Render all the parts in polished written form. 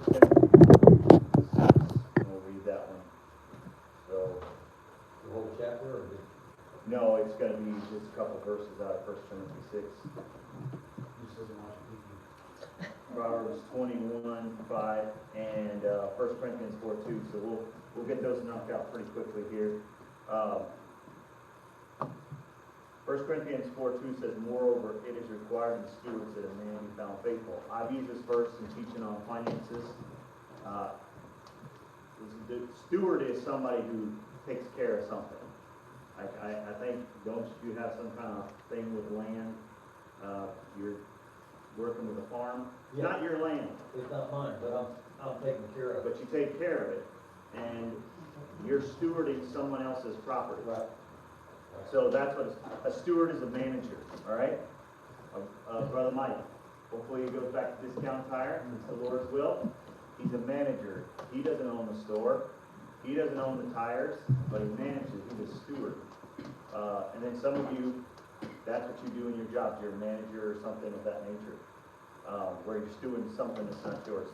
We'll read that one. So, The whole chapter or just? no, it's gonna be just a couple verses out of 1 Timothy 6. Proverbs 21:5 and 1 Corinthians 4:2. So we'll get those knocked out pretty quickly here. 1 Corinthians 4:2 says, "Moreover, it is required in stewards that a man be found faithful." I've used this verse in teaching on finances. The steward is somebody who takes care of something. I think, don't you have some kind of thing with land? You're working with a farm. It's not your land, It's not mine, but I'm taking care of it. but you take care of it, and you're stewarding someone else's property. Right. So that's what a steward is, a manager, all right? Brother Mike, hopefully he goes back to Discount Tire, and it's the Lord's will. He's a manager. He doesn't own the store. He doesn't own the tires, but he manages. He's a steward. And then some of you, that's what you do in your job. You're a manager or something of that nature, where you're stewarding something that's not yours.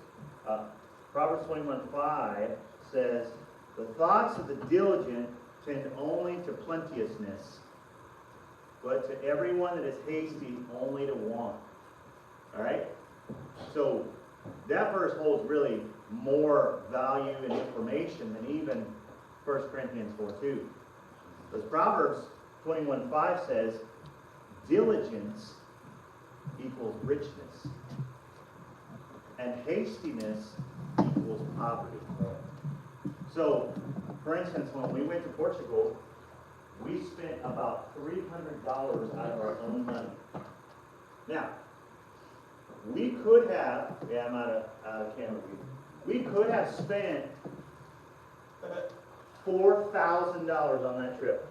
Proverbs 21:5 says, "The thoughts of the diligent tend only to plenteousness, but to everyone that is hasty only to want." All right? So that verse holds really more value and information than even 1 Corinthians 4:2. Because Proverbs 21:5 says, diligence equals richness, and hastiness equals poverty. So, for instance, when we went to Portugal, we spent about $300 out of our own money. Now, we could have, I'm out of camera view. We could have spent $4,000 on that trip.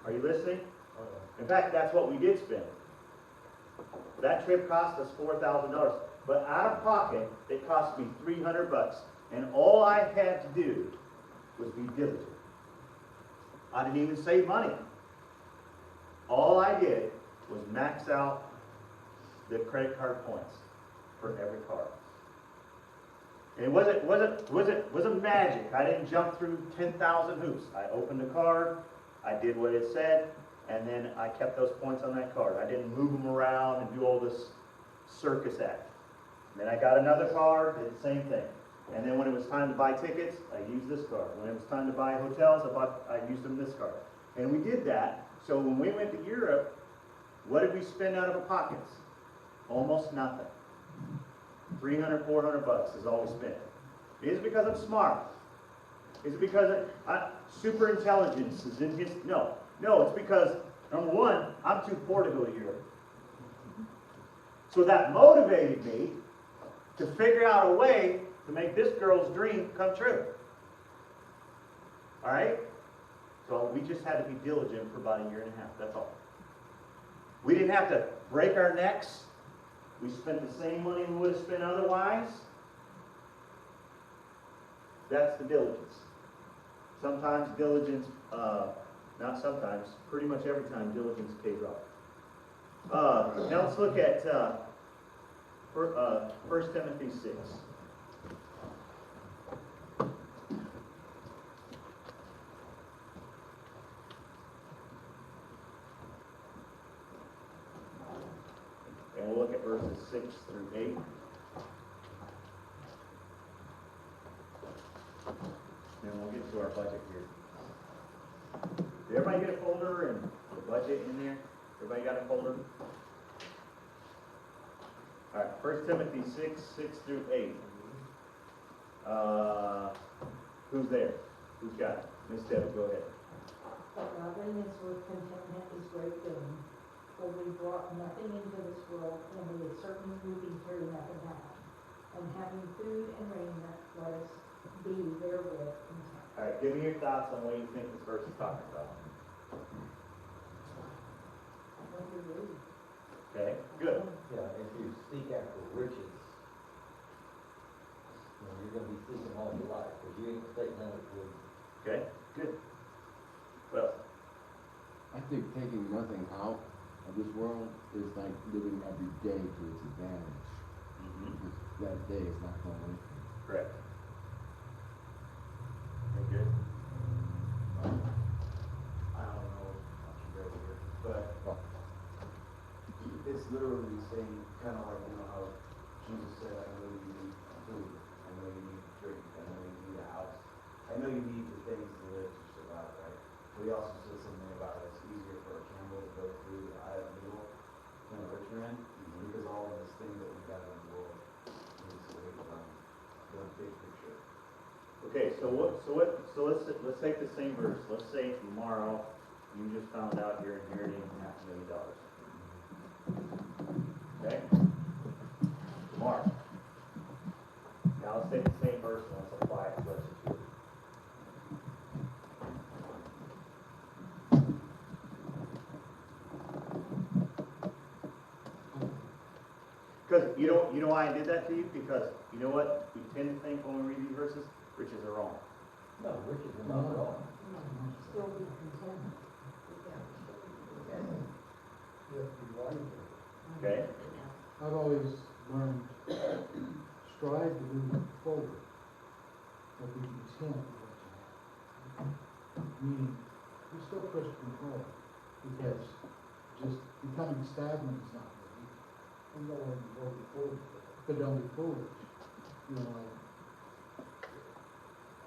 Are you listening? In fact, that's what we did spend. That trip cost us $4,000. But out of pocket, it cost me $300. And all I had to do was be diligent. I didn't even save money. All I did was max out the credit card points for every card. And it wasn't magic. I didn't jump through 10,000 hoops. I opened the card, I did what it said, and then I kept those points on that card. I didn't move them around and do all this circus act. And then I got another card, did the same thing. And then when it was time to buy tickets, I used this card. When it was time to buy hotels, I used them this card. And we did that. So when we went to Europe, what did we spend out of our pockets? Almost nothing. $300, $400 is all we spent. Is it because I'm smart? Is it because super intelligence is in his? No. No, it's because, number one, I'm too poor to go to Europe. So that motivated me to figure out a way to make this girl's dream come true. All right? So we just had to be diligent for about a year and a half. That's all. We didn't have to break our necks. We spent the same money we would have spent otherwise. That's the diligence. Sometimes diligence, not sometimes, pretty much every time diligence pays off. Now let's look at 1 Timothy 6. And we'll look at verses 6 through 8. And we'll get to our budget here. Did everybody get a folder and the budget in there? Everybody got a folder? All right, 1 Timothy 6 through 8. Who's there? Who's got it? Miss Debbie, go ahead. But godliness with contentment is great gain. For we brought nothing into this world, and we are certainly moving through nothing out. And having food and raiment, let us be therewith content. All right, give me your thoughts on what you think this verse is talking about. What do you read? Okay, good. Yeah, if you seek after riches, you're going to be seeking all your life, because you ain't taking how it would. Okay, good. Well, I think taking nothing out of this world is like living every day to its advantage. Because that day is not going with you. Correct. Very good. I don't know much about here, but it's literally saying, kind of like, you know, how Jesus said, I know you need food, I know you need drink, I know you need a house, I know you need the things to live to survive, right? But he also said something about it's easier for a camel to go through the eye of a needle than a rich man, because all of this thing that we got in the world is away from the big picture. Okay, so let's take the same verse. Let's say tomorrow you just found out you're inheriting $500,000. Okay? Tomorrow. Now let's take the same verse and let's apply it to our situation. Because you know why I did that to you? Because you know what we tend to think when we read these verses? Riches are wrong. No, riches are not wrong. Still be content. Okay? I've always learned, strive to move forward, but be content with what you have. Meaning, you still push control, because just becoming stagnant is not good. And no one will be foolish. But don't be foolish. You know,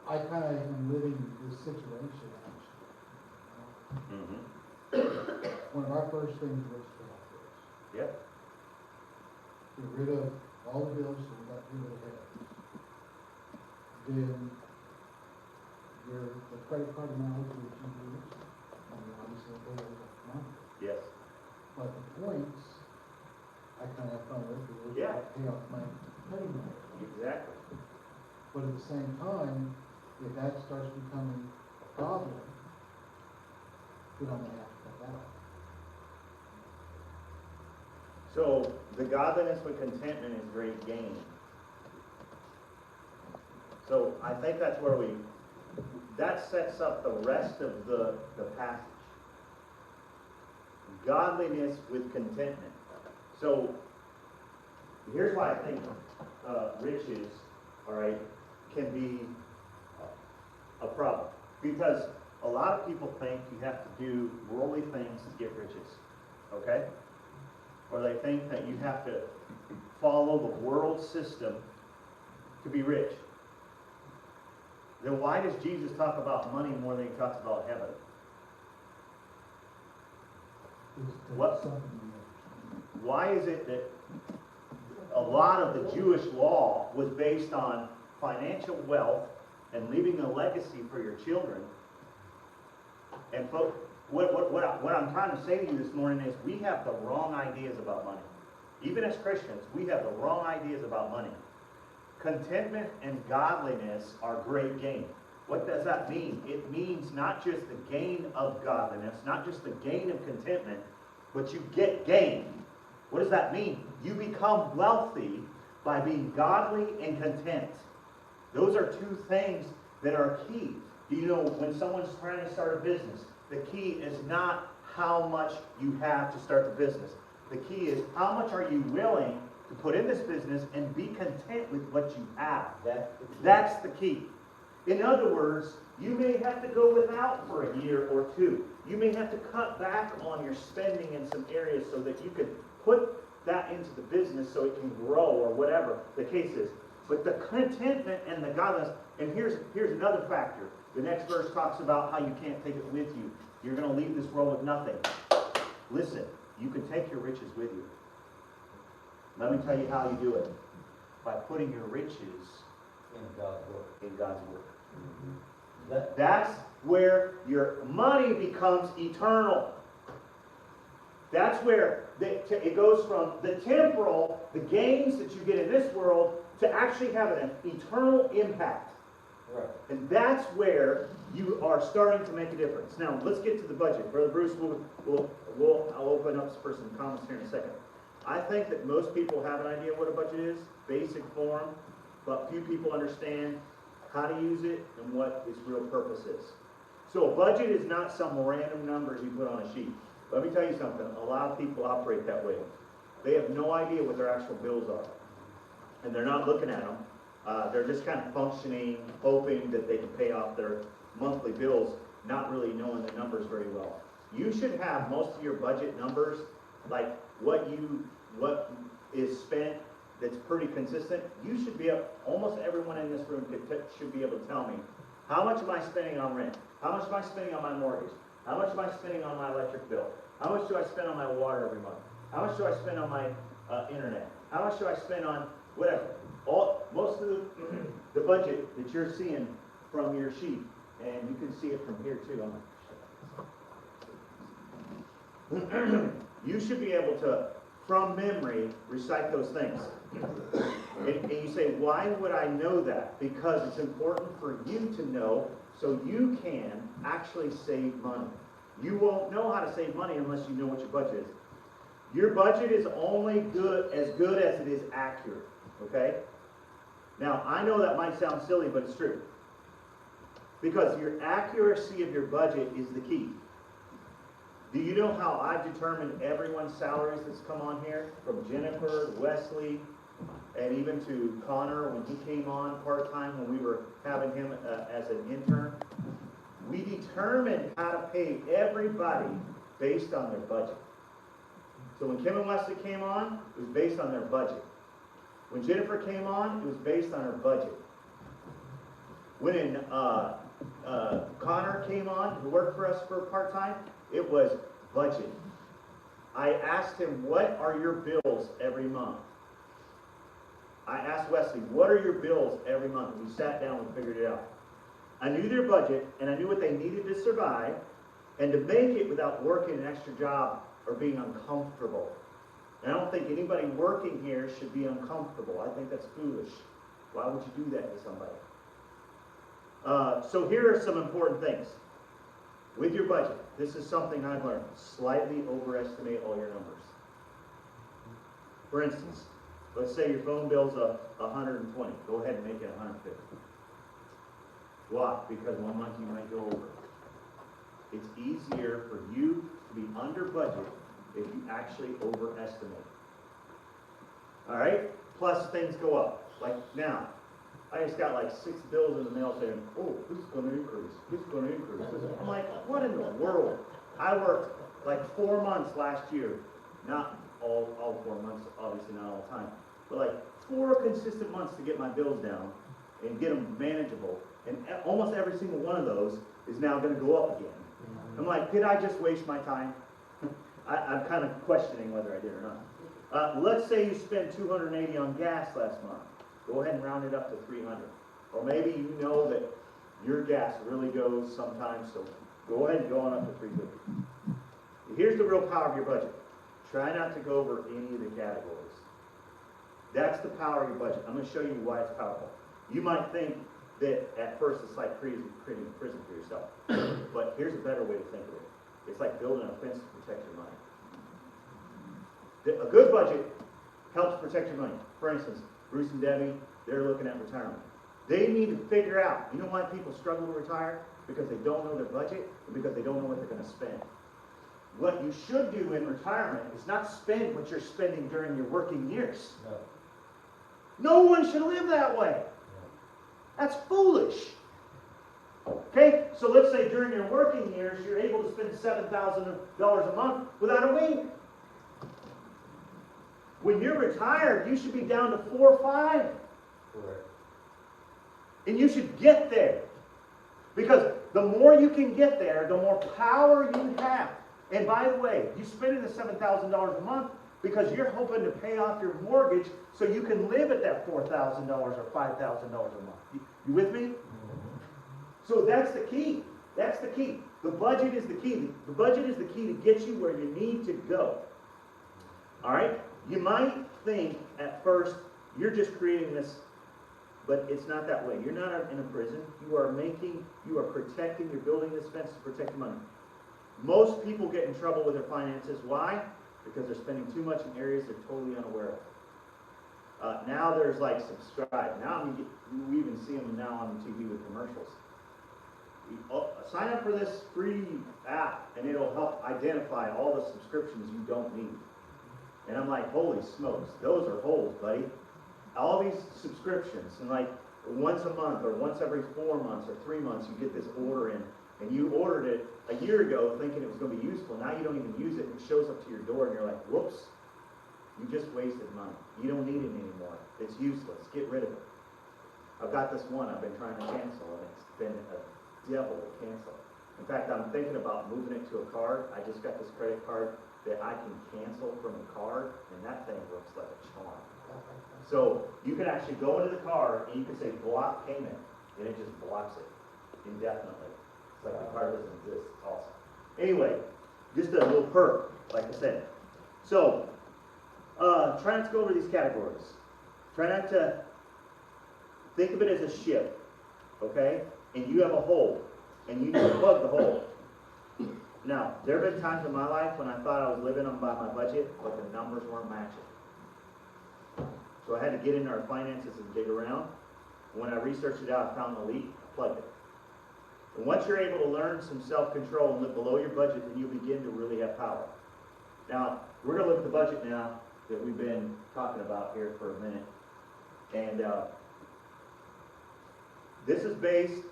I kind of am living this situation actually. Mm-hmm. One of our first things was to have this. Yep. Get rid of all the bills that we got rid of heads. Then the credit card amount that you use, I mean, obviously they go up money. Yes. But the points, I kind of have fun with, because Yeah. I pay off my money. Exactly. But at the same time, if that starts becoming a problem, then I'm gonna have to cut that out. So the godliness with contentment is great gain. So I think that's where that sets up the rest of the passage. Godliness with contentment. So here's why I think riches, all right, can be a problem. Because a lot of people think you have to do worldly things to get riches, okay? Or they think that you have to follow the world system to be rich. Then why does Jesus talk about money more than he talks about heaven? What? Something you understand. Why is it that a lot of the Jewish law was based on financial wealth and leaving a legacy for your children? And folks, what I'm trying to say to you this morning is we have the wrong ideas about money. Even as Christians, we have the wrong ideas about money. Contentment and godliness are great gain. What does that mean? It means not just the gain of godliness, not just the gain of contentment, but you get gain. What does that mean? You become wealthy by being godly and content. Those are two things that are key. Do you know when someone's trying to start a business, the key is not how much you have to start the business. The key is how much are you willing to put in this business and be content with what you have. That's the key. In other words, you may have to go without for a year or two. You may have to cut back on your spending in some areas so that you can put that into the business so it can grow or whatever the case is. But the contentment and the godliness, and here's another factor. The next verse talks about how you can't take it with you. You're going to leave this world with nothing. Listen, you can take your riches with you. Let me tell you how you do it. By putting your riches In God's work. in God's work. That, That's where your money becomes eternal. That's where it goes from the temporal, the gains that you get in this world, to actually have an eternal impact. right. And that's where you are starting to make a difference. Now, let's get to the budget. Brother Bruce, I'll open up for some comments here in a second. I think that most people have an idea what a budget is, basic form, but few people understand how to use it and what its real purpose is. So a budget is not some random numbers you put on a sheet. Let me tell you something, a lot of people operate that way. They have no idea what their actual bills are. And they're not looking at them. They're just kind of functioning, hoping that they can pay off their monthly bills, not really knowing the numbers very well. You should have most of your budget numbers, like what is spent that's pretty consistent. You should be almost everyone in this room should be able to tell me, how much am I spending on rent? How much am I spending on my mortgage? How much am I spending on my electric bill? How much do I spend on my water every month? How much do I spend on my internet? How much do I spend on whatever? Most of the budget that you're seeing from your sheet, and you can see it from here too. You should be able to, from memory, recite those things. And you say, why would I know that? Because it's important for you to know so you can actually save money. You won't know how to save money unless you know what your budget is. Your budget is only good as it is accurate, okay? Now, I know that might sound silly, but it's true. Because your accuracy of your budget is the key. Do you know how I've determined everyone's salaries that's come on here? From Jennifer, Wesley, and even to Connor when he came on part-time when we were having him as an intern. We determined how to pay everybody based on their budget. So when Kim and Wesley came on, it was based on their budget. When Jennifer came on, it was based on her budget. When Connor came on, who worked for us for part-time, it was budget. I asked him, what are your bills every month? I asked Wesley, what are your bills every month? We sat down and figured it out. I knew their budget, and I knew what they needed to survive, and to make it without working an extra job or being uncomfortable. And I don't think anybody working here should be uncomfortable. I think that's foolish. Why would you do that to somebody? So here are some important things. With your budget, this is something I've learned. Slightly overestimate all your numbers. For instance, let's say your phone bill's $120. Go ahead and make it $150. Why? Because one month you might go over. It's easier for you to be under budget if you actually overestimate. All right? Plus things go up. Like now, I just got like 6 bills in the mail saying, oh, this is going to increase. This is going to increase. I'm like, what in the world? I worked like 4 months last year. Not all 4 months, obviously not all the time. But like 4 consistent months to get my bills down and get them manageable. And almost every single one of those is now going to go up again. I'm like, did I just waste my time? I'm kind of questioning whether I did or not. Let's say you spent $280 on gas last month. Go ahead and round it up to $300. Or maybe you know that your gas really goes sometimes, so go ahead and go on up to $350. Here's the real power of your budget. Try not to go over any of the categories. That's the power of your budget. I'm going to show you why it's powerful. You might think that at first it's like creating a prison for yourself. But here's a better way to think of it. It's like building a fence to protect your money. A good budget helps protect your money. For instance, Bruce and Debbie, they're looking at retirement. They need to figure out, you know why people struggle to retire? Because they don't know their budget and because they don't know what they're going to spend. What you should do in retirement is not spend what you're spending during your working years. No one should live that way. That's foolish. Okay, so let's say during your working years, you're able to spend $7,000 a month without a wink. When you're retired, you should be down to 4 or 5. Correct. And you should get there. Because the more you can get there, the more power you have. And by the way, you spending the $7,000 a month because you're hoping to pay off your mortgage so you can live at that $4,000 or $5,000 a month. You with me? So that's the key. That's the key. The budget is the key. The budget is the key to get you where you need to go. All right? You might think at first you're just creating this, but it's not that way. You're not in a prison. You are protecting, you're building this fence to protect your money. Most people get in trouble with their finances. Why? Because they're spending too much in areas they're totally unaware of. Now there's like subscribe. Now you even see them now on TV with commercials. Sign up for this free app and it'll help identify all the subscriptions you don't need. And I'm like, holy smokes, those are holes, buddy. all these subscriptions, and like once a month, or once every 4 months, or 3 months, you get this order in, and you ordered it a year ago thinking it was gonna be useful, now you don't even use it, and it shows up to your door, and you're like, whoops, you just wasted money. You don't need it anymore. It's useless. Get rid of it. I've got this one I've been trying to cancel, and it's been a devil to cancel. In fact, I'm thinking about moving it to a card. I just got this credit card that I can cancel from the card, and that thing looks like a charm. So you can actually go into the card, and you can say block payment, and it just blocks it indefinitely. It's like the card doesn't exist. It's awesome. Anyway, just a little perk, like I said. So, try not to go over these categories. Try not to think of it as a ship, okay? And you have a hole, and you need to plug the hole. Now, there have been times in my life when I thought I was living on by my budget, but the numbers weren't matching. So I had to get into our finances and dig around. When I researched it out, I found the leak, I plugged it. And once you're able to learn some self-control and live below your budget, then you begin to really have power. Now, we're going to look at the budget now that we've been talking about here for a minute. And this is based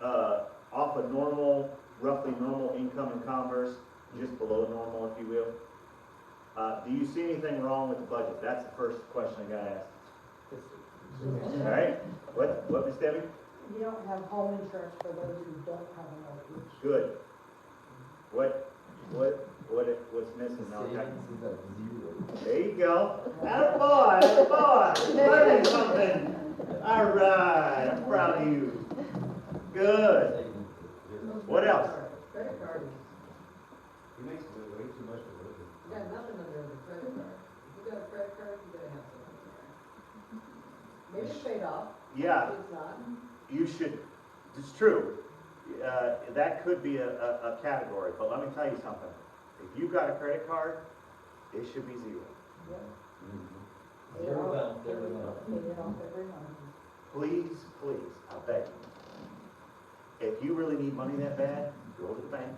off a normal, roughly normal income in Commerce, just below normal, if you will. Do you see anything wrong with the budget? That's the first question I got to ask. All right? What, Miss Debbie? You don't have home insurance for those who don't have a mortgage. Good. What's missing now? Savings is at zero. There you go. Attaboy, attaboy. Learning something. All right, I'm proud of you. Good. Savings is zero. What else? Credit card, He makes way too much for living. you got nothing under the credit card. If you got a credit card, you gotta have something there. Maybe it's paid off, Yeah, if it's not. you should, it's true. That could be a category, but let me tell you something. If you've got a credit card, it should be zero. Zero balance every month. Pay it off every month. Please, please, I beg you. If you really need money that bad, go to the bank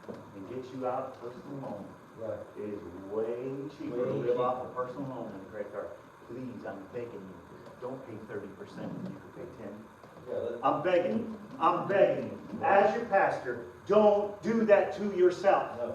and get you out a personal loan. Right. It is way cheaper to Way live off a personal loan than a credit card. Please, I'm begging you, don't pay 30% when you can pay 10. Yeah, that's, I'm begging you, as your pastor, don't do that to yourself. no.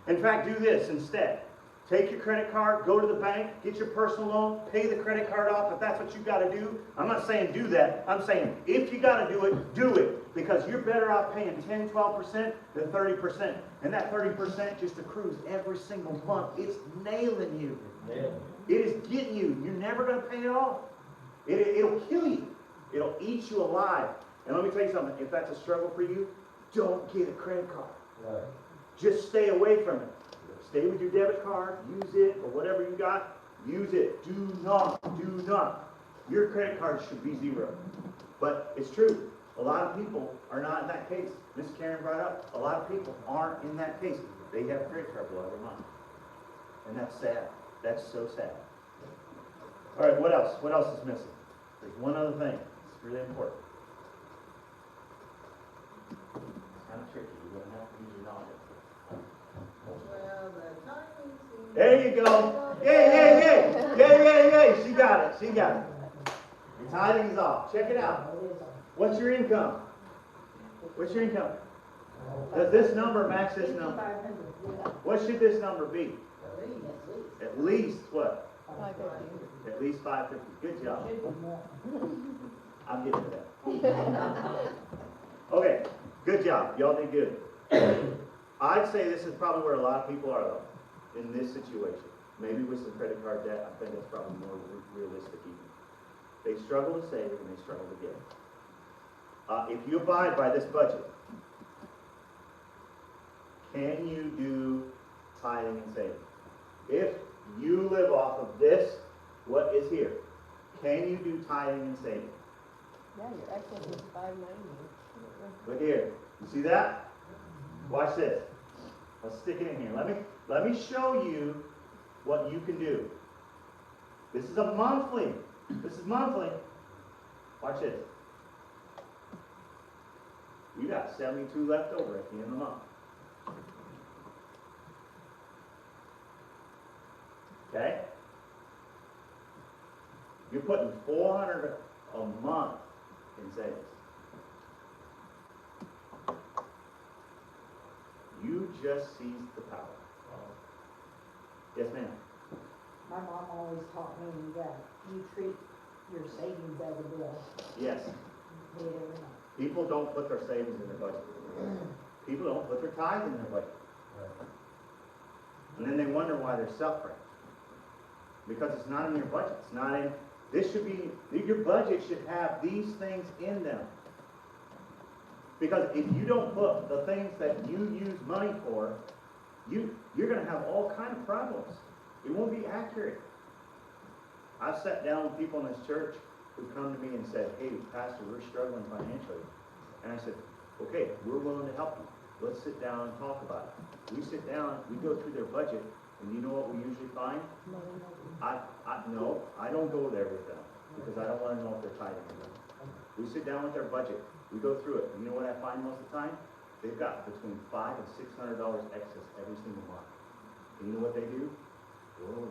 In fact, do this instead. Take your credit card, go to the bank, get your personal loan, pay the credit card off if that's what you gotta do. I'm not saying do that, I'm saying if you gotta do it, because you're better off paying 10, 12% than 30%. And that 30% just accrues every single month. It's nailing you. Nailed It is getting you. You're never gonna pay it off. It'll kill you. It'll eat you alive. And let me tell you something, if that's a struggle for you, don't get a credit card. it. Right. Just stay away from it. Stay with your debit card, use it, or whatever you got, use it. Do not. Your credit card should be zero. But it's true, a lot of people are not in that case. Miss Karen brought up, a lot of people aren't in that case. They have a credit card bill every month. And that's sad. That's so sad. All right, what else? What else is missing? There's one other thing. It's really important. It's kind of tricky. You're going to have to use your knowledge. Well, the timing seems. There you go. Yay. She got it. Your tithing is off. Check it out. It is on. What's your income? Does this number match this number? 5,500, yeah. What should this number be? At least. At least what? 550. At least 550. Good job. Should be more. I'm getting to that. Okay, good job. Y'all did good. I'd say this is probably where a lot of people are though, in this situation. Maybe with some credit card debt, I think that's probably more realistic even. They struggle to save and they struggle to give. If you abide by this budget, can you do tithing and saving? If you live off of this, what is here, can you do tithing and saving? Yeah, your excess is 590. Look here. You see that? Watch this. Let's stick it in here. Let me show you what you can do. This is a monthly. Watch this. You got 72 left over at the end of the month. Okay? You're putting 400 a month in savings. You just seized the power. Yes, ma'am. My mom always taught me that you treat your savings as a bill, Yes. pay it every month. People don't put their savings in their budget. People don't put their tithes in their budget. And then they wonder why they're suffering. Because it's not in your budget. It's not in, this should be, your budget should have these things in them. Because if you don't put the things that you use money for, you're gonna have all kind of problems. It won't be accurate. I've sat down with people in this church who come to me and said, hey, Pastor, we're struggling financially. And I said, okay, we're willing to help you. Let's sit down and talk about it. We sit down, we go through their budget, and you know what we usually find? No, I don't go there with them, because I don't wanna know if they're tithing or not. We sit down with their budget, we go through it, and you know what I find most of the time? They've got between $500 and $600 excess every single month. And you know what they do? Whoa,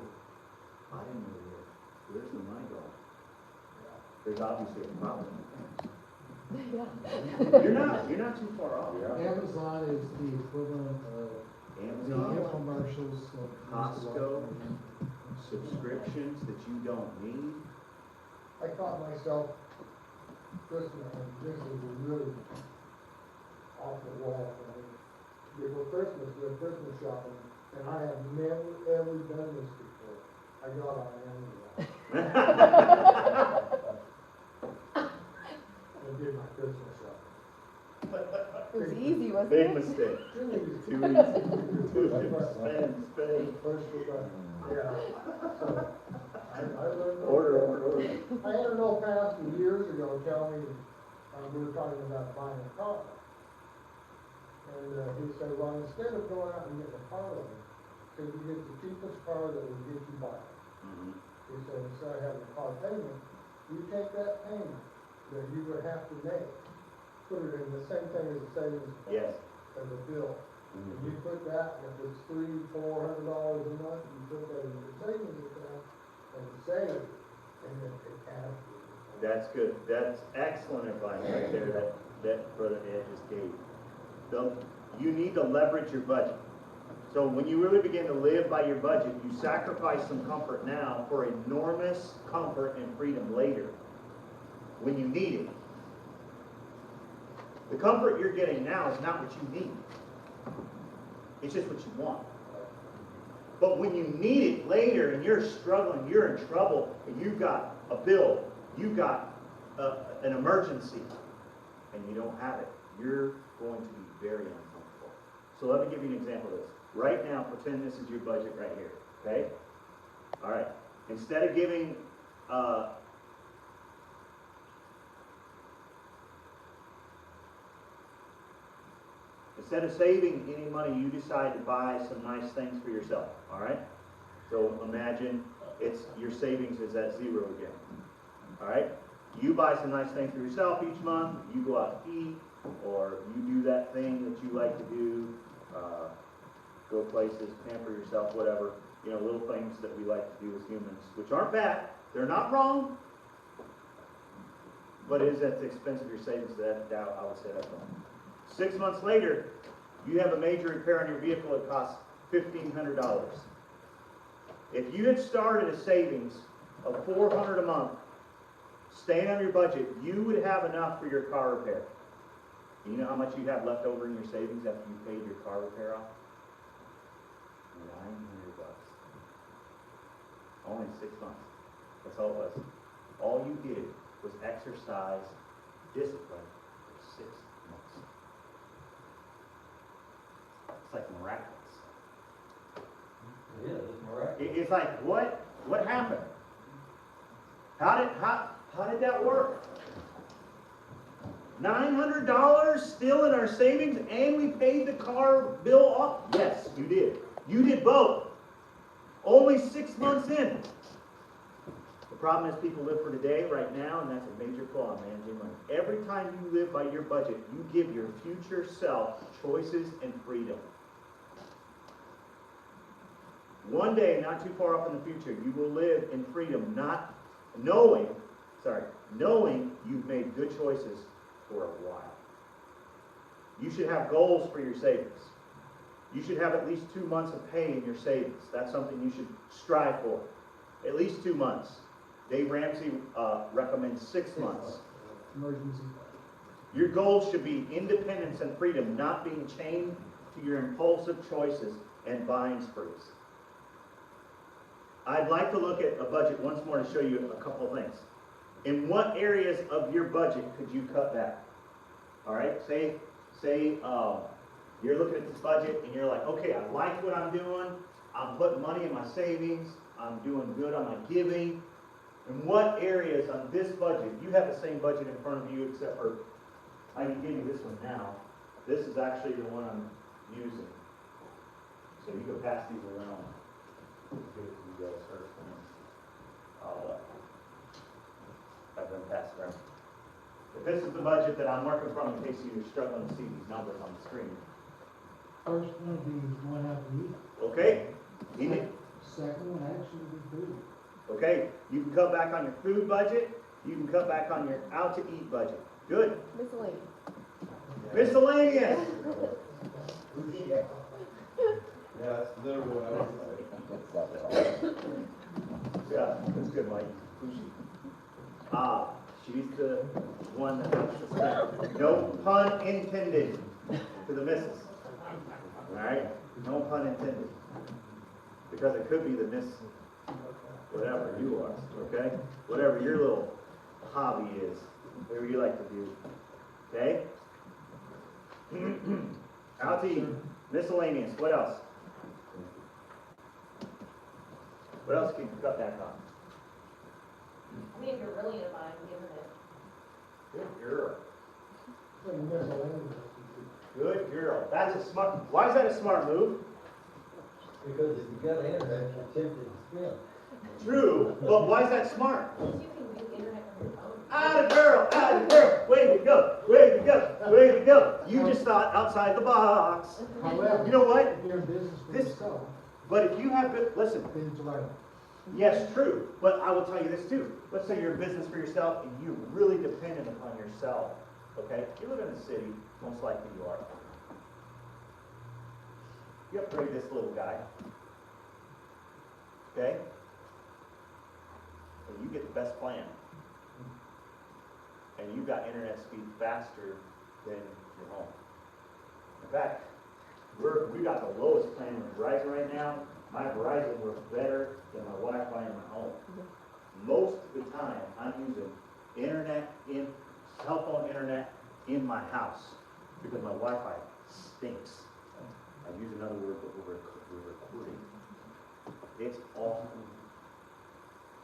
I didn't know that. Where's the money going? There's obviously a problem. You're not too far off. Amazon is the equivalent of the Amazon, infomercials that. Costco, subscriptions that you don't need. I caught myself Christmas, and this is really off the wall for me. Before Christmas, we're Christmas shopping, and I have never, ever done this before. I got on Amazon. I did my Christmas shopping. It was easy, wasn't Big it? mistake. Too easy. Too easy. Spend. First we got, yeah. So, I learned. Order. I had an old pastor years ago tell me, we were talking about buying a car. And he said, well, instead of going out and getting a car loan, he said, you get the cheapest car that will get you by. Mhm. He said, instead of having a car payment, you take that payment that you would have to make, put it in the same thing as a savings account. Yes. As a bill. And you put that, if it's $300-400 a month, you put that in your savings account and save it, and then it cash. That's good. That's excellent advice right there that Brother Ed just gave. You need to leverage your budget. So when you really begin to live by your budget, you sacrifice some comfort now for enormous comfort and freedom later when you need it. The comfort you're getting now is not what you need. It's just what you want. But when you need it later and you're struggling, you're in trouble, and you've got a bill, you've got an emergency, and you don't have it, you're going to be very uncomfortable. So let me give you an example of this. Right now, pretend this is your budget right here, okay? All right. Instead of giving, instead of saving any money, you decide to buy some nice things for yourself, all right? So imagine your savings is at zero again, all right? You buy some nice things for yourself each month, you go out to eat, or you do that thing that you like to do, go places, pamper yourself, whatever, you know, little things that we like to do as humans, which aren't bad, they're not wrong, but it is at the expense of your savings. That I would say that's wrong. 6 months later, you have a major repair on your vehicle, it costs $1,500. If you had started a savings of $400 a month, staying on your budget, you would have enough for your car repair. You know how much you have left over in your savings after you paid your car repair off? $900. Only 6 months. That's all it was. All you did was exercise discipline for 6 months. It's like miraculous. Yeah, it's miraculous. It's like, what happened? How did that work? $900 still in our savings, and we paid the car bill off? Yes, you did. You did both. Only 6 months in. The problem is people live for today, right now, and that's a major flaw in managing money. Every time you live by your budget, you give your future self choices and freedom. One day, not too far off in the future, you will live in freedom, not knowing you've made good choices for a while. You should have goals for your savings. You should have at least 2 months of pay in your savings. That's something you should strive for. At least 2 months. Dave Ramsey recommends 6 months. Emergency. Your goals should be independence and freedom, not being chained to your impulsive choices and buying sprees. I'd like to look at a budget once more to show you a couple of things. In what areas of your budget could you cut back? All right, say you're looking at this budget and you're like, okay, I like what I'm doing. I'm putting money in my savings. I'm doing good on my giving. In what areas on this budget, you have the same budget in front of you except for, I can give you this one now. This is actually the one I'm using. So you can pass these around. Give it to you guys first. I'll have them pass it around. But this is the budget that I'm working from in case you're struggling to see these numbers on the screen. First one would be one out to eat. Okay? Eat it. Second one actually would be food. Okay? You can cut back on your food budget. You can cut back on your out to eat budget. Good. Miscellaneous. Miscellaneous. Yeah, that's literally what I was saying. Yeah, that's good, Mike. She's the one that makes the spend. No pun intended to the missus. All right? No pun intended. Because it could be the miss, whatever you are, okay? Whatever your little hobby is, whatever you like to do, okay? Out to eat, miscellaneous, what else? What else can you cut back on? I mean, if you're really in a bind, internet. Good girl. So miscellaneous. Good girl. That's a smart, why is that a smart move? Because if you got internet, you're tempted to spend. True, but why is that smart? Because you can do internet from your phone. Atta girl, atta girl, way to go, way to go, way to go. You just thought outside the box. However, You know what? if you're in business for This- yourself, But if you have good, listen, then it's like, yes, true, but I will tell you this too. Let's say you're in business for yourself and you're really dependent upon yourself, okay? You live in a city, most likely you are. You upgrade this little guy, okay? And you get the best plan. And you've got internet speed faster than your home. In fact, we got the lowest plan with Verizon right now. My Verizon works better than my Wi-Fi in my home. Most of the time, I'm using cell phone internet in my house because my Wi-Fi stinks. I use another word, but we're recording. It's awful.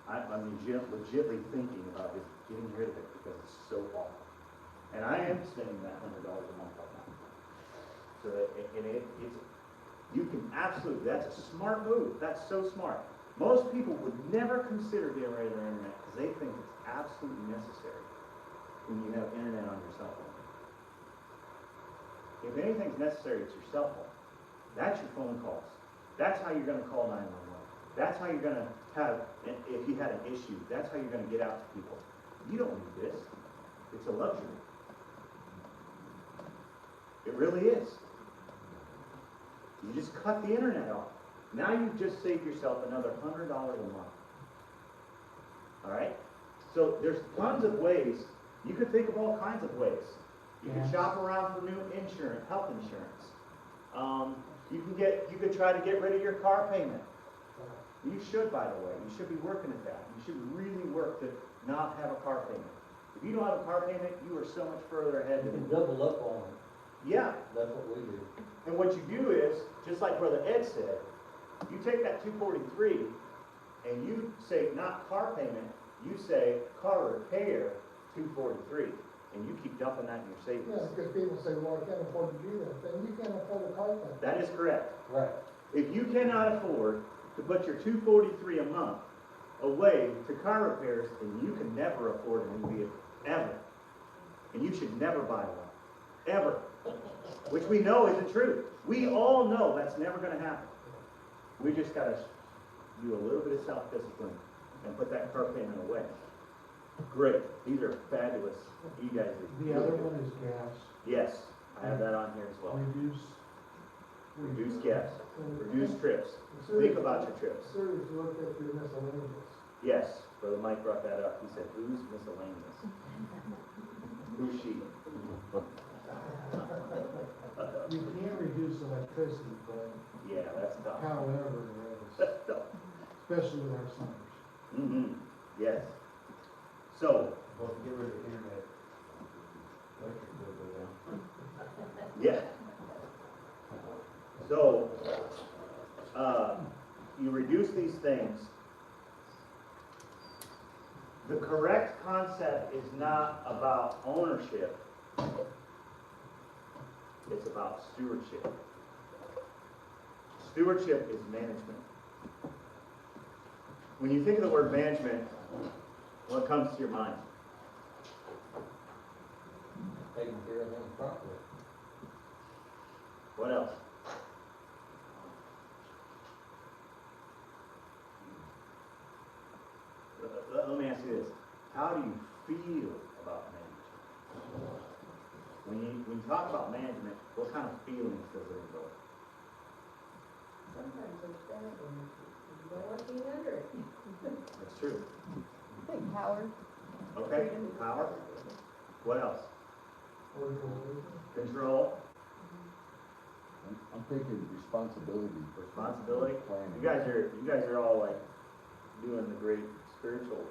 I'm legitimately thinking about just getting rid of it because it's so awful. And I am spending that $100 a month on that. So you can absolutely, that's a smart move. That's so smart. Most people would never consider getting rid of their internet because they think it's absolutely necessary when you have internet on your cell phone. If anything's necessary, it's your cell phone. That's your phone calls. That's how you're going to call 911. That's how you're going to have, if you had an issue, that's how you're going to get out to people. You don't need this. It's a luxury. It really is. You just cut the internet off. Now you've just saved yourself another $100 a month. All right? So there's tons of ways. You could think of all kinds of ways. You can Yes. shop around for new insurance, health insurance. You could try to get rid of your car payment. You should, by the way. You should be working at that. You should really work to not have a car payment. If you don't have a car payment, you are so much further ahead You than can double up on it, Yeah. that's what we do. And what you do is, just like Brother Ed said, you take that 243 and you say not car payment, you say car repair 243, and you keep dumping that in your Yeah, savings. because people say, well, I can't afford to do that, then you can't afford a car payment. That is correct. Right. If you cannot afford to put your 243 a month away to car repairs, then you can never afford a new vehicle, ever. And you should never buy one, ever. Which we know isn't true. We all know that's never going to happen. We just got to do a little bit of self-discipline and put that car payment away. Great, these are fabulous. You guys are. The other one is gas. Yes, I have that on here as well. Reduce gas, reduce trips. Think about your trips. Serious, look at your miscellaneous. Yes, Brother Mike brought that up. He said, who's miscellaneous? Who's she? You can't reduce electricity, but Yeah, that's tough. however, especially with our summers. Mm-hmm, yes. So, Well, if you get rid of the internet, electric bill go down. yeah. So, you reduce these things. The correct concept is not about ownership. It's about stewardship. Stewardship is management. When you think of the word management, what comes to your mind? Taking care of things properly. What else? Let me ask you this. How do you feel about management? When you talk about management, what kind of feelings does it invoke? Sometimes it's bad when you don't want to be under it. That's true. I think power. Okay, power. What else? Control, I'm thinking responsibility. responsibility. Planning. You guys are all like doing the great spiritual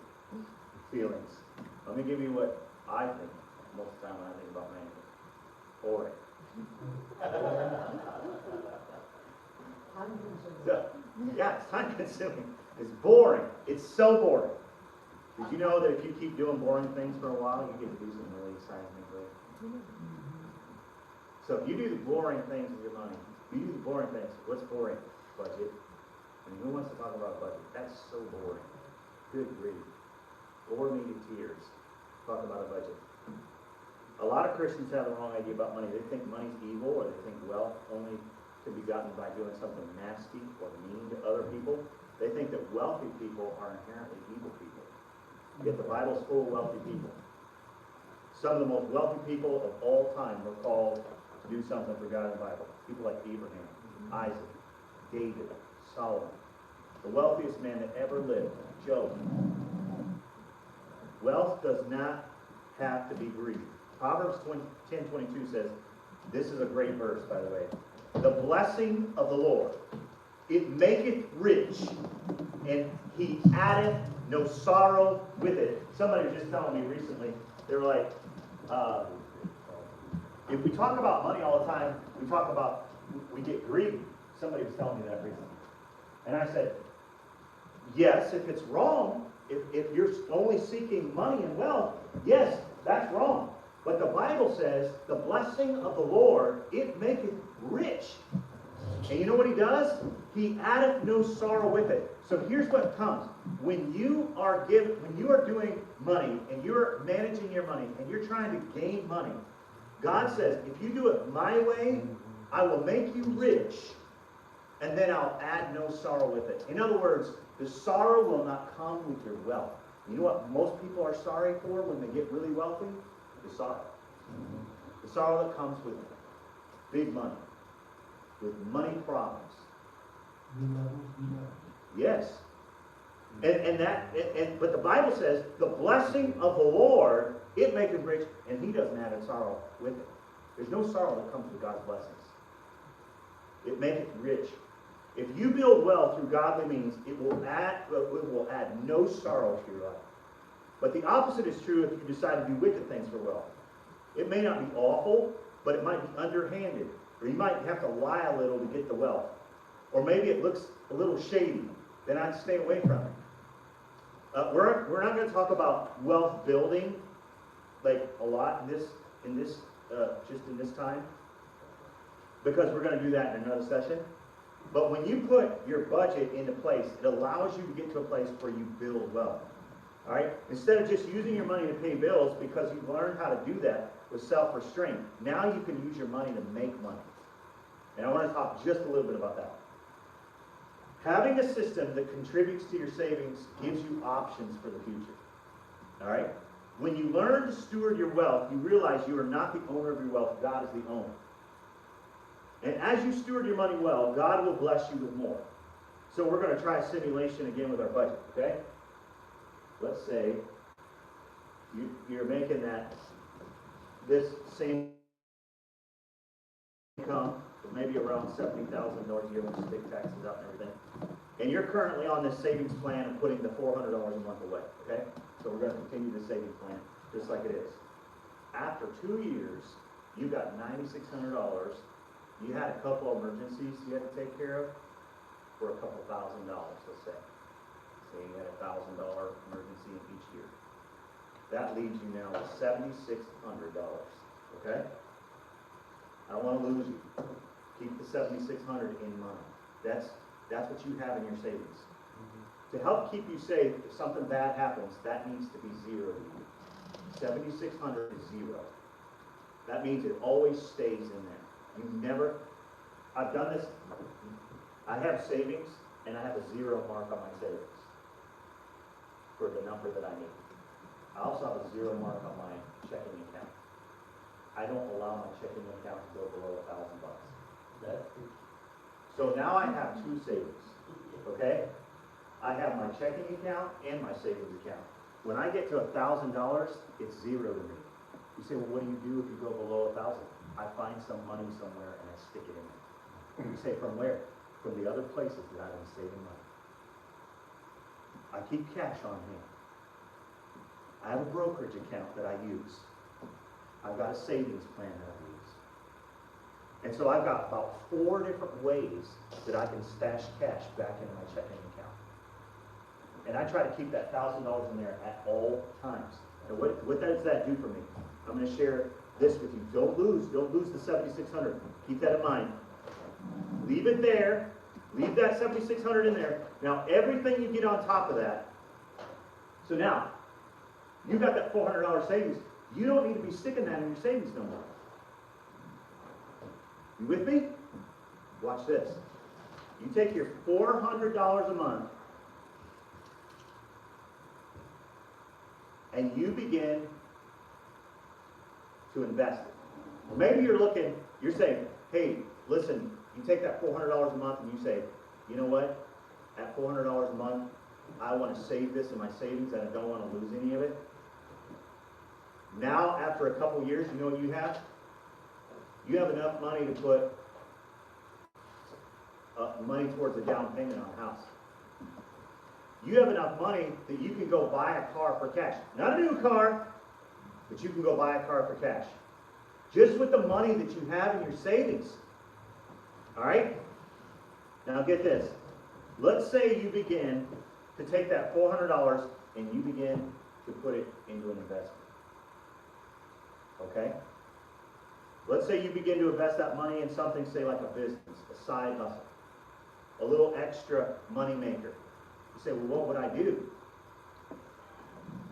feelings. Let me give you what I think most of the time when I think about management. Boring. Time consuming. So, yeah, it's time consuming. It's boring. It's so boring. Did you know that if you keep doing boring things for a while, you get to do some really exciting things later? So if you do the boring things with your money, you do the boring things. What's boring? Budget. I mean, who wants to talk about a budget? That's so boring. Good grief. Bore me to tears. Talk about a budget. A lot of Christians have the wrong idea about money. They think money's evil, or they think wealth only can be gotten by doing something nasty or mean to other people. They think that wealthy people are inherently evil people. Yet the Bible's full of wealthy people. Some of the most wealthy people of all time were called to do something for God in the Bible. People like Abraham, Isaac, David, Solomon. The wealthiest man that ever lived, Job. Wealth does not have to be greedy. Proverbs 10:22 says, this is a great verse, by the way. The blessing of the Lord, it maketh rich, and he addeth no sorrow with it. Somebody was just telling me recently, they were like, if we talk about money all the time, we get greedy. Somebody was telling me that recently. And I said, yes, if it's wrong, if you're only seeking money and wealth, yes, that's wrong. But the Bible says, the blessing of the Lord, it maketh rich. And you know what he does? He addeth no sorrow with it. So here's what comes. When you are doing money, and you're managing your money, and you're trying to gain money, God says, if you do it my way, I will make you rich, and then I'll add no sorrow with it. In other words, the sorrow will not come with your wealth. You know what most people are sorry for when they get really wealthy? The sorrow. The sorrow that comes with big money, with money problems. Yes. But the Bible says, the blessing of the Lord, it maketh rich, and he doesn't add a sorrow with it. There's no sorrow that comes with God's blessings. It maketh rich. If you build wealth through godly means, it will add no sorrow to your life. But the opposite is true if you decide to do wicked things for wealth. It may not be awful, but it might be underhanded. Or you might have to lie a little to get the wealth. Or maybe it looks a little shady. Then I'd stay away from it. We're not going to talk about wealth building like a lot in this time, because we're going to do that in another session. But when you put your budget into place, it allows you to get to a place where you build wealth. All right? Instead of just using your money to pay bills, because you've learned how to do that with self-restraint, now you can use your money to make money. And I want to talk just a little bit about that. Having a system that contributes to your savings gives you options for the future. All right? When you learn to steward your wealth, you realize you are not the owner of your wealth. God is the owner. And as you steward your money well, God will bless you with more. So we're going to try a simulation again with our budget, okay? Let's say you're making this same income, maybe around $70,000 a year when you take taxes out and everything. And you're currently on this savings plan and putting the $400 a month away, okay? So we're going to continue the savings plan just like it is. After 2 years, you got $9,600. You had a couple of emergencies you had to take care of for a couple $1,000, let's say. Say you had a $1,000 emergency in each year. That leaves you now with $7,600, okay? I don't want to lose you. Keep the $7,600 in mind. That's what you have in your savings. To help keep you safe, if something bad happens, that needs to be zero to you. 7,600 is zero. That means it always stays in there. You never, I've done this, I have savings, and I have a zero mark on my savings for the number that I need. I also have a zero mark on my checking account. I don't allow my checking account to go below $1,000. That's, So now I have two savings, okay? I have my checking account and my savings account. When I get to $1,000, it's zero to me. You say, well, what do you do if you go below 1,000? I find some money somewhere and I stick it in there. You say, from where? From the other places that I've been saving money. I keep cash on hand. I have a brokerage account that I use. I've got a savings plan that I use. And so I've got about 4 different ways that I can stash cash back into my checking account. And I try to keep that $1,000 in there at all times. And what does that do for me? I'm going to share this with you. Don't lose the 7,600. Keep that in mind. Leave it there. Leave that 7,600 in there. Now, everything you get on top of that. So now, you've got that $400 savings. You don't need to be sticking that in your savings no more. You with me? Watch this. You take your $400 a month and you begin to invest it. Well, maybe you're saying, hey, listen, you take that $400 a month and you say, you know what? At $400 a month, I want to save this in my savings and I don't want to lose any of it. Now, after a couple years, you know what you have? You have enough money to put money towards a down payment on a house. You have enough money that you can go buy a car for cash. Not a new car, but you can go buy a car for cash. Just with the money that you have in your savings. All right? Now get this. Let's say you begin to take that $400 and you begin to put it into an investment. Okay? Let's say you begin to invest that money in something, say like a business, a side hustle, a little extra money maker. You say, well, what would I do?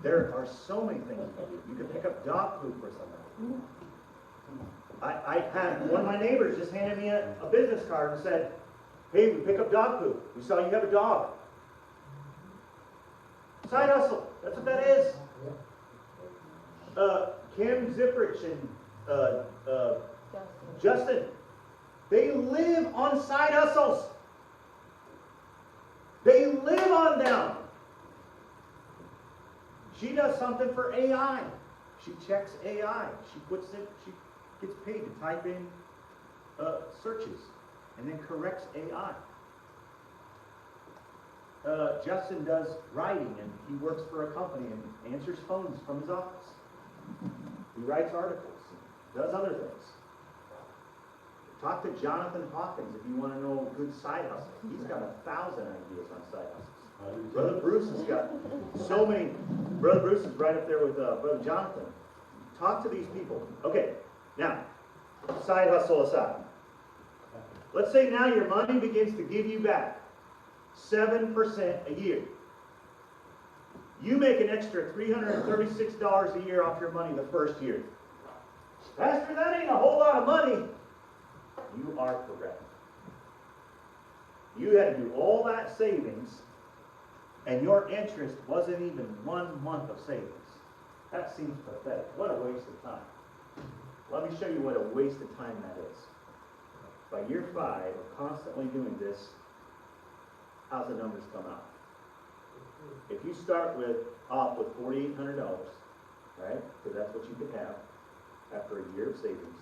There are so many things you can do. You can pick up dog food for somebody. I had one of my neighbors just handed me a business card and said, hey, we pick up dog food. We saw you have a dog. Side hustle. That's what that is. Kim Zipprich and Justin, they live on side hustles. They live on them. She does something for AI. She checks AI. She gets paid to type in searches and then corrects AI. Justin does writing and he works for a company and answers phones from his office. He writes articles, does other things. Talk to Jonathan Hawkins if you want to know a good side hustle. He's got 1,000 ideas on side hustles. Brother Bruce has got so many. Brother Bruce is right up there with Brother Jonathan. Talk to these people. Okay, now, side hustle aside. Let's say now your money begins to give you back 7% a year. You make an extra $336 a year off your money the first year. Pastor, that ain't a whole lot of money. You are correct. You had to do all that savings, and your interest wasn't even 1 month of savings. That seems pathetic. What a waste of time. Let me show you what a waste of time that is. By year 5 of constantly doing this, how's the numbers come out? If you start off with $4,800, right? Because that's what you could have after a year of savings.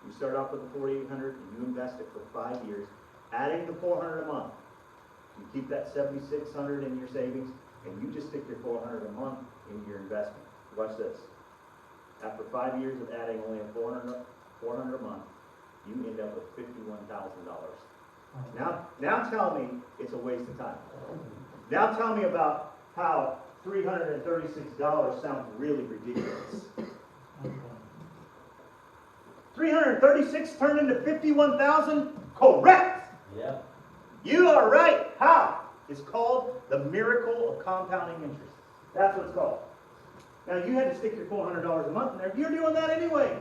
You start off with the $4,800 and you invest it for 5 years, adding the $400 a month. You keep that $7,600 in your savings, and you just stick your $400 a month in your investment. Watch this. After 5 years of adding only a $400 a month, you end up with $51,000. Now tell me it's a waste of time. Now tell me about how $336 sounds really ridiculous. 336 turned into 51,000? Correct! Yeah. You are right. How? It's called the miracle of compounding interest. That's what it's called. Now you had to stick your $400 a month in there. You're doing that anyway.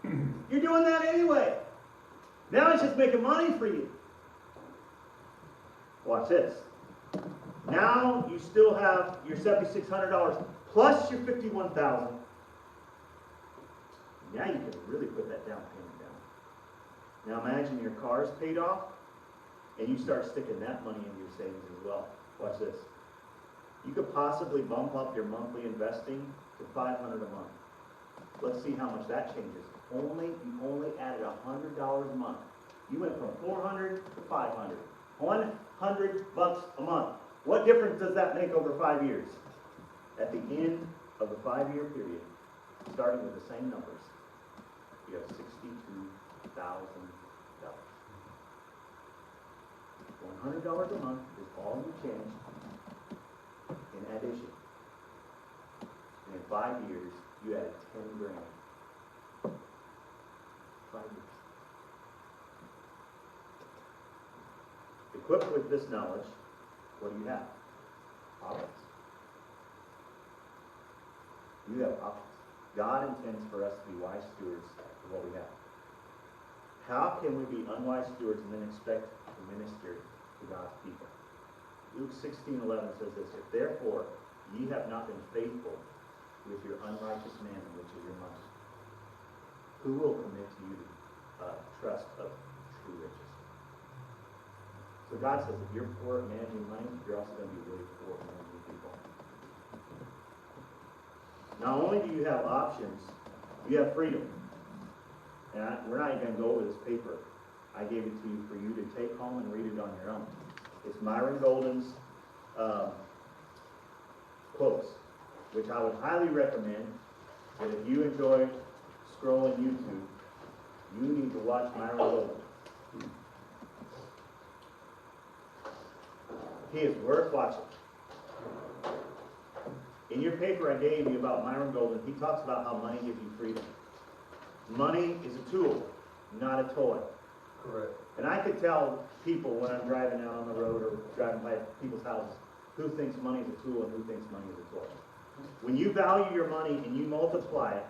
You're doing that anyway. Now it's just making money for you. Watch this. Now you still have your $7,600 plus your $51,000. Now you can really put that down payment down. Now imagine your car's paid off, and you start sticking that money into your savings as well. Watch this. You could possibly bump up your monthly investing to $500 a month. Let's see how much that changes. You only added $100 a month. You went from $400 to $500. $100 a month. What difference does that make over 5 years? At the end of the 5-year period, starting with the same numbers, you have $62,000. $100 a month is all you change in addition. And in 5 years, you added 10 grand. 5 years. Equipped with this knowledge, what do you have? Options. You have options. God intends for us to be wise stewards of what we have. How can we be unwise stewards and then expect to minister to God's people? Luke 16:11 says this, if therefore ye have not been faithful with your unrighteous mammon, which is your money, who will commit to you trust of true riches? So God says if you're poor at managing money, you're also going to be really poor at managing people. Not only do you have options, you have freedom. And we're not even going to go over this paper. I gave it to you for you to take home and read it on your own. It's Myron Golden's quotes, which I would highly recommend that if you enjoy scrolling YouTube, you need to watch Myron Golden. He is worth watching. In your paper I gave you about Myron Golden, he talks about how money gives you freedom. Money is a tool, not a toy. Correct. And I could tell people when I'm driving out on the road or driving by people's houses who thinks money is a tool and who thinks money is a toy. When you value your money and you multiply it,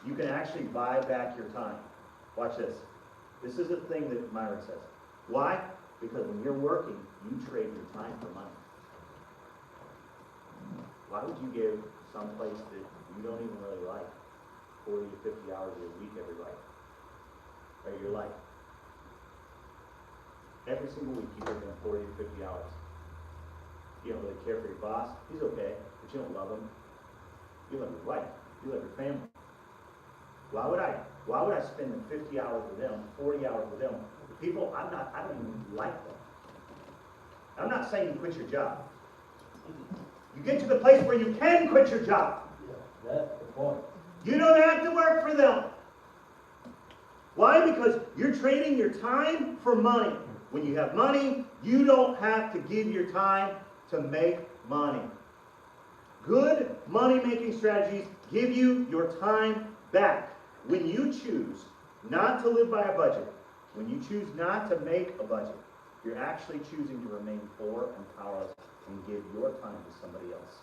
you can actually buy back your time. Watch this. This is a thing that Myron says. Why? Because when you're working, you trade your time for money. Why would you give someplace that you don't even really like 40 to 50 hours a week every your life? Every single week you give them 40 to 50 hours. You don't really care for your boss. He's okay, but you don't love him. You love your wife. You love your family. Why would I spend the 50 hours with them, 40 hours with them? People I don't even like them. I'm not saying you quit your job. You get to the place where you can quit your job. That's the point. You don't have to work for them. Why? Because you're trading your time for money. When you have money, you don't have to give your time to make money. Good money-making strategies give you your time back. When you choose not to live by a budget, when you choose not to make a budget, you're actually choosing to remain poor and powerless and give your time to somebody else.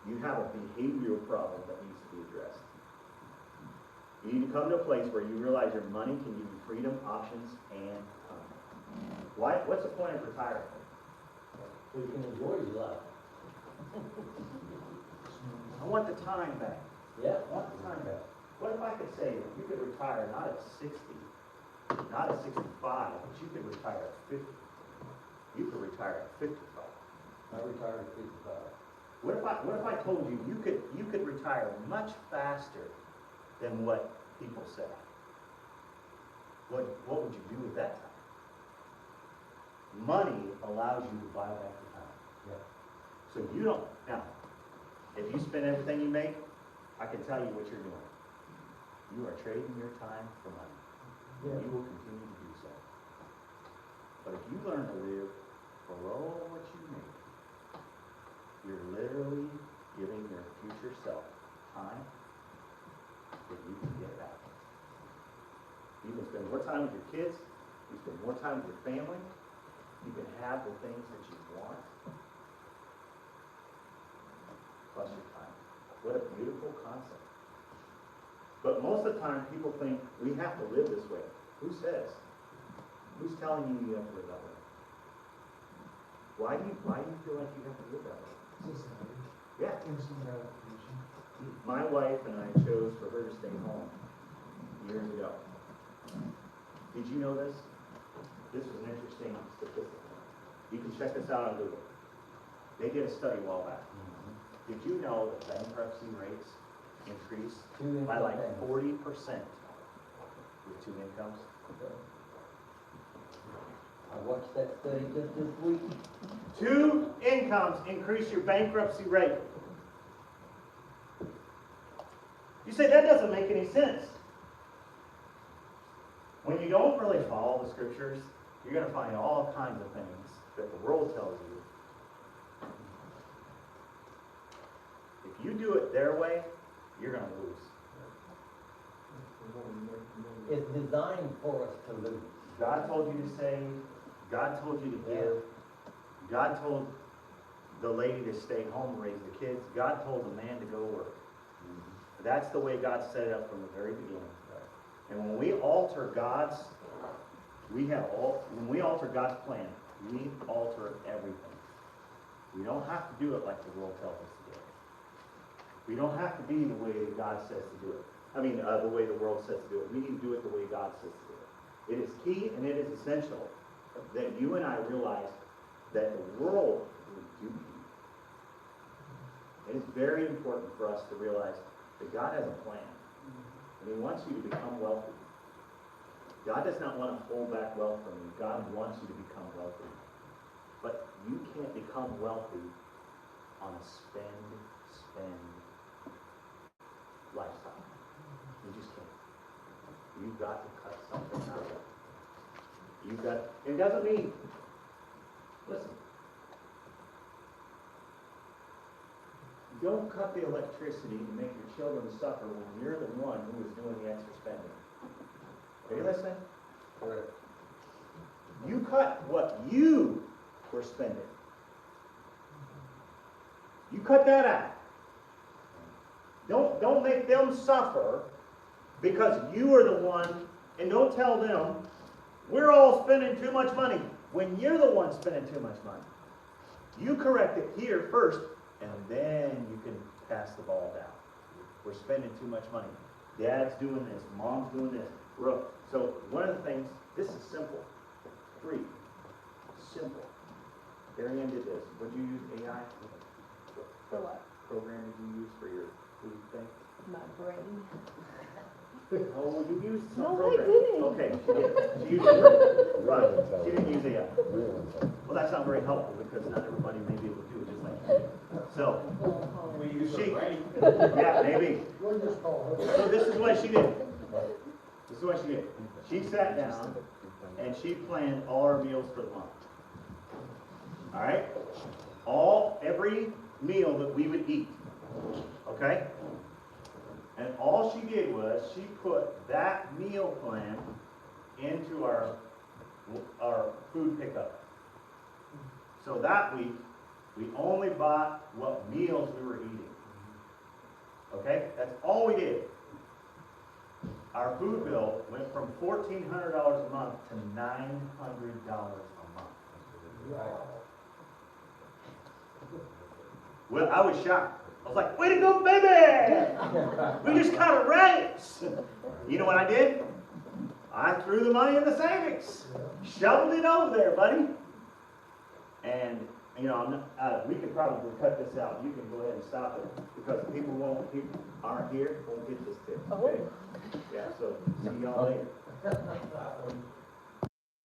You have a behavioral problem that needs to be addressed. You need to come to a place where you realize your money can give you freedom, options, and time. What's the point of retirement? So you can enjoy your life. want the time back. Yeah. I want the time back. What if I could say that you could retire not at 60, not at 65, but you could retire at 50? You could retire at 55. I retired at 55. What if I told you you could retire much faster than what people say? What would you do with that time? Money allows you to buy back the time. Yeah. So you don't, now, if you spend everything you make, I can tell you what you're doing. You are trading your time for money. Yeah. You will continue to do so. But if you learn to live below what you make, you're literally giving your future self time that you can get back. You can spend more time with your kids, you spend more time with your family, you can have the things that you want, plus your time. What a beautiful concept. But most of the time, people think we have to live this way. Who says? Who's telling you you have to live that way? Why do you feel like you have to live that way? Society, Yeah. instant gratification. My wife and I chose for her to stay home years ago. Did you know this? This was an interesting statistic. You can check this out on Google. They did a study a while back. Did you know that bankruptcy rates increased by like 40% with two incomes? I watched that study just this week. Two incomes increase your bankruptcy rate. You say that doesn't make any sense. When you don't really follow the scriptures, you're going to find all kinds of things that the world tells you. If you do it their way, you're going to lose. It's designed for us to lose. God told you to save. God told you to give. God told the lady to stay home and raise the kids. God told the man to go work. That's the way God set it up from the very beginning. And when we alter God's, when we alter God's plan, we alter everything. We don't have to do it like the world tells us to do it. We don't have to be the way that God says to do it. I mean, the way the world says to do it. We need to do it the way God says to do it. It is key and it is essential that you and I realize that the world will dupe you. It is very important for us to realize that God has a plan. And He wants you to become wealthy. God does not want to hold back wealth from you. God wants you to become wealthy. But you can't become wealthy on a spend lifestyle. You just can't. You've got to cut something out. It doesn't mean, listen, don't cut the electricity to make your children suffer when you're the one who is doing the extra spending. Are you listening? Correct. You cut what you were spending. You cut that out. Don't make them suffer because you are the one, and don't tell them, we're all spending too much money, when you're the one spending too much money. You correct it here first, and then you can pass the ball down. We're spending too much money. Dad's doing this, mom's doing this. So one of the things, this is simple. 3. Simple. Ariane did this. Would you use AI? For what? Program did you use for your food thing? My brain. Oh, you used some No, I program. didn't. Okay, she did. She used it. Right. She didn't use AI. Well, that's not very helpful because not everybody may be able to do it just like you did. So, We use she, our brain. yeah, maybe. We'll just call her. So this is what she did. This is what she did. She sat down and she planned all our meals for the month. All right? Every meal that we would eat. Okay? And all she did was she put that meal plan into our food pickup. So that week, we only bought what meals we were eating. Okay? That's all we did. Our food bill went from $1,400 a month to $900 a month. Right. Well, I was shocked. I was like, way to go, baby! We just caught a rabbit! You know what I did? I threw the money in the savings. Shoveled it over there, buddy. And, you know, we could probably cut this out. You can go ahead and stop it because people aren't here, won't get this tip. Okay? Yeah, so see y'all later.